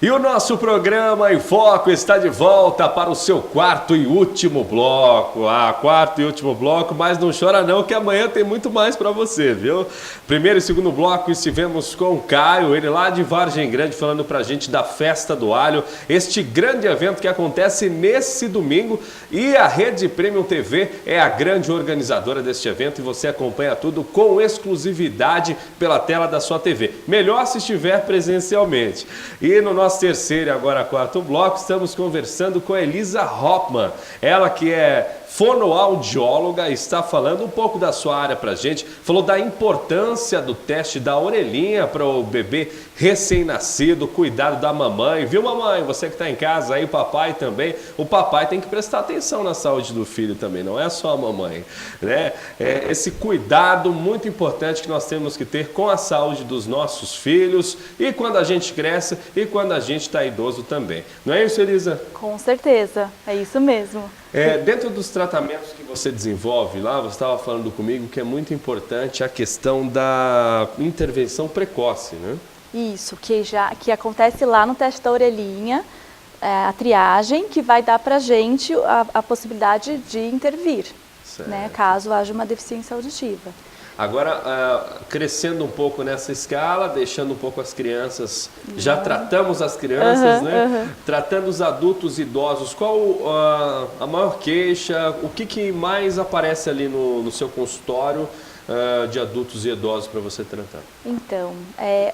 E o nosso programa Em Foco está de volta para o seu quarto e último bloco. Quarto e último bloco, mas não chora não, que amanhã tem muito mais para você, viu? Primeiro e segundo bloco estivemos com o Caio, ele lá de Vargem Grande, falando pra gente da Festa do Alho, este grande evento que acontece nesse domingo, e a Rede Premium TV é a grande organizadora deste evento e você acompanha tudo com exclusividade pela tela da sua TV. Melhor se estiver presencialmente. E no nosso terceiro e agora quarto bloco, estamos conversando com a Elisa Hoffmann, ela que é fonoaudióloga, está falando um pouco da sua área pra gente, falou da importância do teste da orelhinha para o bebê recém-nascido, cuidado da mamãe, viu mamãe? Você que está em casa aí, o papai também, o papai tem que prestar atenção na saúde do filho também, não é só a mamãe, né? Esse cuidado muito importante que nós temos que ter com a saúde dos nossos filhos e quando a gente cresce e quando a gente está idoso também. Não é isso, Elisa? Com certeza, é isso mesmo. Dentro dos tratamentos que você desenvolve lá, você estava falando comigo que é muito importante a questão da intervenção precoce, né? Isso, que acontece lá no teste da orelhinha, a triagem, que vai dar para a gente a possibilidade de intervir, né, caso haja uma deficiência auditiva. Agora, crescendo um pouco nessa escala, deixando um pouco as crianças, já tratamos as crianças, né? Tratando os adultos e idosos, qual a maior queixa, o que mais aparece ali no seu consultório de adultos e idosos para você tratar? Então,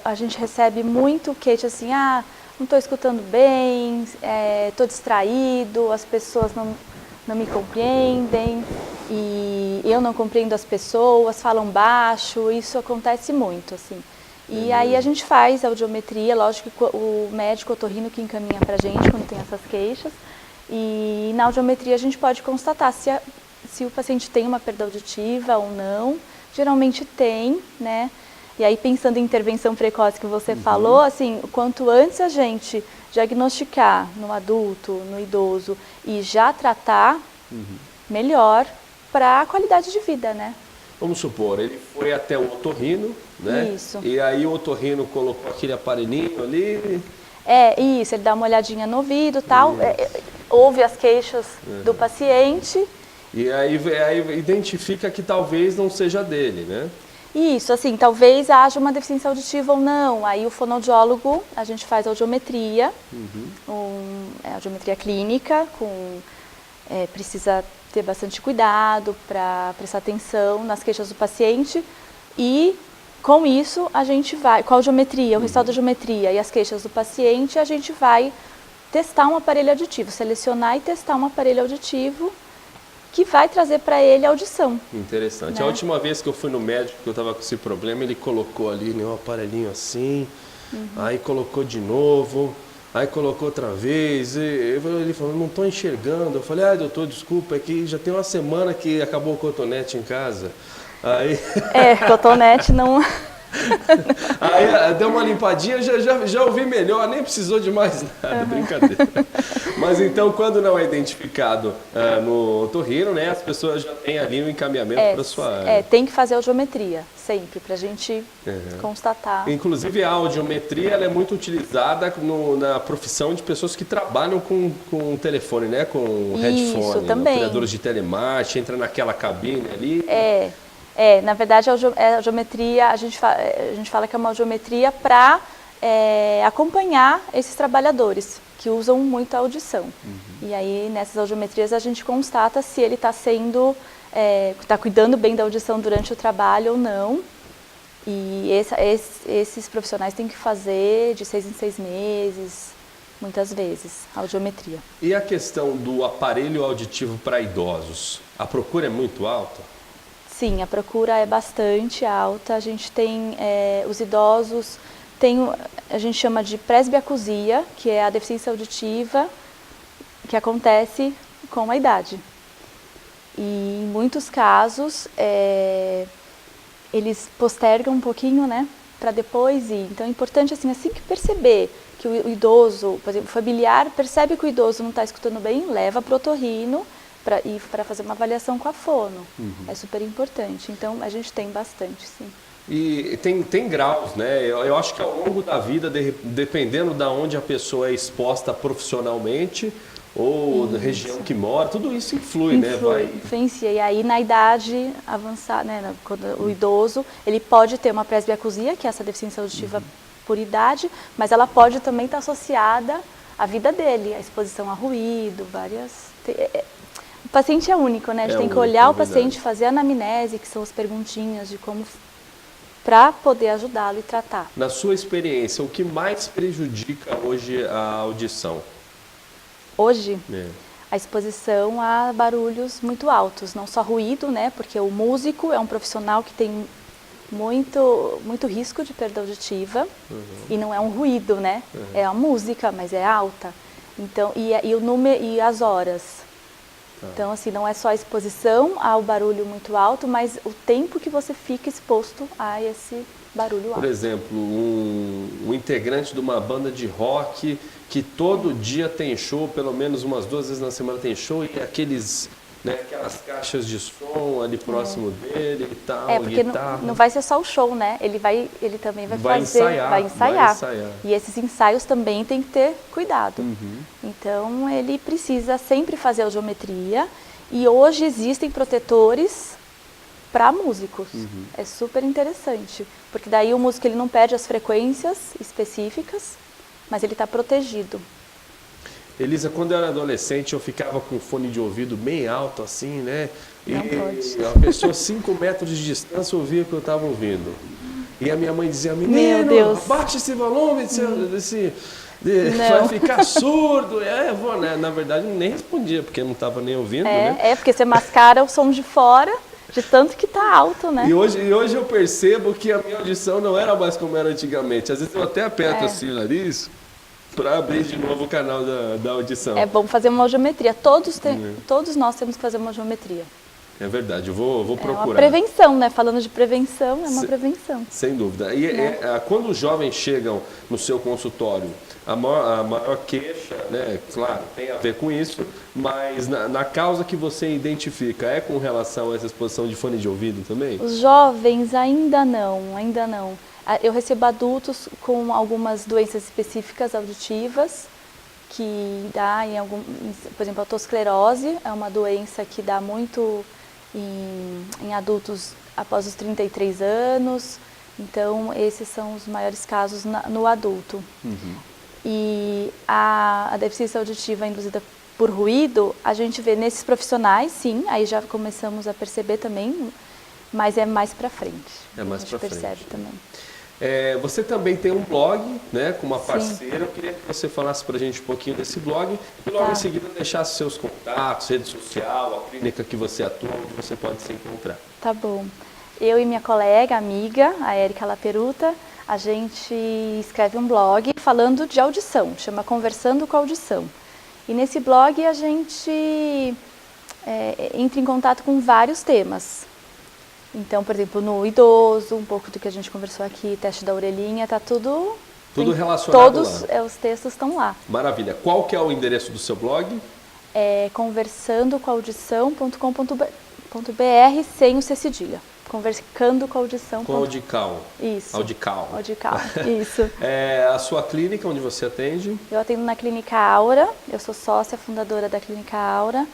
a gente recebe muito queixa assim, não estou escutando bem, estou distraído, as pessoas não me compreendem e eu não compreendo as pessoas, falam baixo, isso acontece muito, assim. E aí a gente faz a audiometria, lógico que o médico otorrino que encaminha pra gente quando tem essas queixas, e na audiometria a gente pode constatar se o paciente tem uma perda auditiva ou não, geralmente tem, né? E aí pensando em intervenção precoce que você falou, assim, quanto antes a gente diagnosticar no adulto, no idoso e já tratar, melhor para a qualidade de vida, né? Vamos supor, ele foi até o otorrino, né? Isso. E aí o otorrino colocou aquele aparelhinho ali. Isso, ele dá uma olhadinha no ouvido e tal, ouve as queixas do paciente. E aí identifica que talvez não seja dele, né? Isso, assim, talvez haja uma deficiência auditiva ou não. Aí o fonoaudiólogo, a gente faz audiometria, audiometria clínica, precisa ter bastante cuidado para prestar atenção nas queixas do paciente e com isso a gente vai, com a audiometria, o resultado da audiometria e as queixas do paciente, a gente vai testar um aparelho auditivo, selecionar e testar um aparelho auditivo que vai trazer para ele a audição. Interessante. Né? A última vez que eu fui no médico, que eu estava com esse problema, ele colocou ali um aparelhinho assim, aí colocou de novo, aí colocou outra vez, ele falou, não estou enxergando. Eu falei, doutor, desculpa, é que já tem uma semana que acabou o cotonete em casa. Aí... cotonete não... Aí deu uma limpadinha, já ouvi melhor, nem precisou de mais nada, brincadeira. Mas então, quando não é identificado no otorrino, né, as pessoas já têm ali um encaminhamento para a sua área. Tem que fazer audiometria, sempre, para a gente constatar. Inclusive a audiometria ela é muito utilizada na profissão de pessoas que trabalham com telefone, né, com headphone, também. Operadores de telemarketing, entra naquela cabine ali. Na verdade, a audiometria, a gente fala que é uma audiometria para acompanhar esses trabalhadores que usam muito a audição. E aí, nessas audiometrias, a gente constata se ele está cuidando bem da audição durante o trabalho ou não. E esses profissionais têm que fazer de 6 em 6 meses, muitas vezes, a audiometria. E a questão do aparelho auditivo para idosos? A procura é muito alta? Sim, a procura é bastante alta. A gente tem os idosos, a gente chama de presbiacusia, que é a deficiência auditiva que acontece com a idade. E em muitos casos, eles postergam um pouquinho, né, para depois ir. Então é importante, assim que perceber que o idoso, por exemplo, o familiar percebe que o idoso não está escutando bem, leva para o otorrino para fazer uma avaliação com a fono. É super importante. Então, a gente tem bastante, sim. E tem graus, né? Eu acho que ao longo da vida, dependendo de onde a pessoa é exposta profissionalmente ou da região que mora, tudo isso influi, né? Influencia. E aí, na idade avançada, né, quando o idoso, ele pode ter uma presbiacusia, que é essa deficiência auditiva por idade, mas ela pode também estar associada à vida dele, à exposição a ruído, O paciente é único, né? A gente tem que olhar o paciente, fazer a anamnese, que são as perguntinhas de como... para poder ajudá-lo e tratar. Na sua experiência, o que mais prejudica hoje a audição? Hoje, a exposição a barulhos muito altos, não só ruído, né? Porque o músico é um profissional que tem muito risco de perda auditiva e não é um ruído, né? É a música, mas é alta. Então, e o número e as horas. Então, assim, não é só a exposição ao barulho muito alto, mas o tempo que você fica exposto a esse barulho alto. Por exemplo, um integrante de uma banda de rock que todo dia tem show, pelo menos umas 2 vezes na semana tem show, e aquelas caixas de som ali próximo dele e tal, porque não vai ser só o show, né? Ele também vai ensaiar. E esses ensaios também tem que ter cuidado. Então, ele precisa sempre fazer audiometria, e hoje existem protetores para músicos. É super interessante, porque daí o músico ele não perde as frequências específicas, mas ele está protegido. Elisa, quando eu era adolescente, eu ficava com fone de ouvido bem alto, assim, né? E a pessoa a 5 metros de distância ouvia o que eu estava ouvindo. E a minha mãe dizia, menino, abaixa esse volume, vai ficar surdo. Na verdade, nem respondia, porque não estava nem ouvindo, né? Porque você mascara o som de fora, de tanto que está alto, né? E hoje eu percebo que a minha audição não era mais como era antigamente. Às vezes eu até aperto assim o nariz para abrir de novo o canal da audição. É bom fazer uma audiometria. Todos nós temos que fazer uma audiometria. É verdade, eu vou procurar. É uma prevenção, né? Falando de prevenção, é uma prevenção. Sem dúvida. E quando os jovens chegam no seu consultório, a maior queixa, né, claro, tem a ver com isso, mas na causa que você identifica, é com relação a essa exposição de fone de ouvido também? Os jovens ainda não. Eu recebo adultos com algumas doenças específicas auditivas, que dá por exemplo, a otosclerose é uma doença que dá muito em adultos após os 33 anos, então esses são os maiores casos no adulto. E a deficiência auditiva induzida por ruído, a gente vê nesses profissionais, sim, aí já começamos a perceber também, mas é mais para frente. É mais para frente. Percebe também. Você também tem um blog, né, com uma parceira. Eu queria que você falasse para a gente um pouquinho desse blog e logo em seguida deixasse seus contatos, rede social, a clínica que você atua, onde você pode se encontrar. Tá bom. Eu e minha colega, amiga, a Érica Laperuta, a gente escreve um blog falando de audição, chama Conversando com Audição. E nesse blog a gente entra em contato com vários temas. Então, por exemplo, no idoso, um pouco do que a gente conversou aqui, teste da orelhinha, tá tudo relacionado lá. Os textos estão lá. Maravilha. Qual que é o endereço do seu blog? É conversandocoaudição.com.br sem o C cedilha. Conversando com audição. Com audical. Isso. Audical. Isso. A sua clínica, onde você atende? Eu atendo na Clínica Aura, eu sou sócia fundadora da Clínica Aura.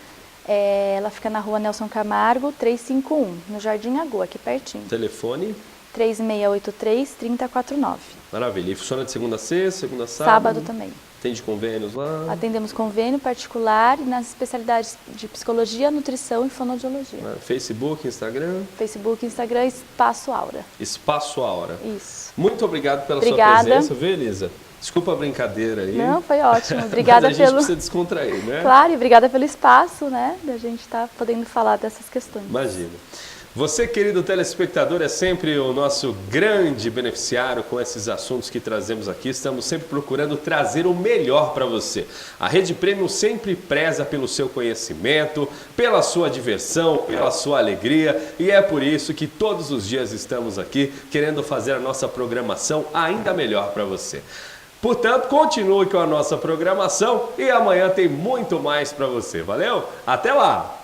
Ela fica na rua Nelson Camargo, 351, no Jardim Agô, aqui pertinho. Telefone? 3683-3049. Maravilha. E funciona de segunda a sexta, segunda a sábado? Sábado também. Atende convênios lá? Atendemos convênio particular e nas especialidades de psicologia, nutrição e fonoaudiologia. Facebook, Instagram? Facebook, Instagram, Espaço Aura. Espaço Aura. Isso. Muito obrigado pela sua presença, viu, Elisa? Desculpa a brincadeira aí. Não, foi ótimo. Obrigada Mas a gente precisa descontrair, né? Claro, e obrigada pelo espaço, né? Da gente estar podendo falar dessas questões. Imagina. Você, querido telespectador, é sempre o nosso grande beneficiário com esses assuntos que trazemos aqui. Estamos sempre procurando trazer o melhor para você. A Rede Premium sempre preza pelo seu conhecimento, pela sua diversão, pela sua alegria. E é por isso que todos os dias estamos aqui querendo fazer a nossa programação ainda melhor para você. Portanto, continue com a nossa programação e amanhã tem muito mais para você. Valeu? Até lá!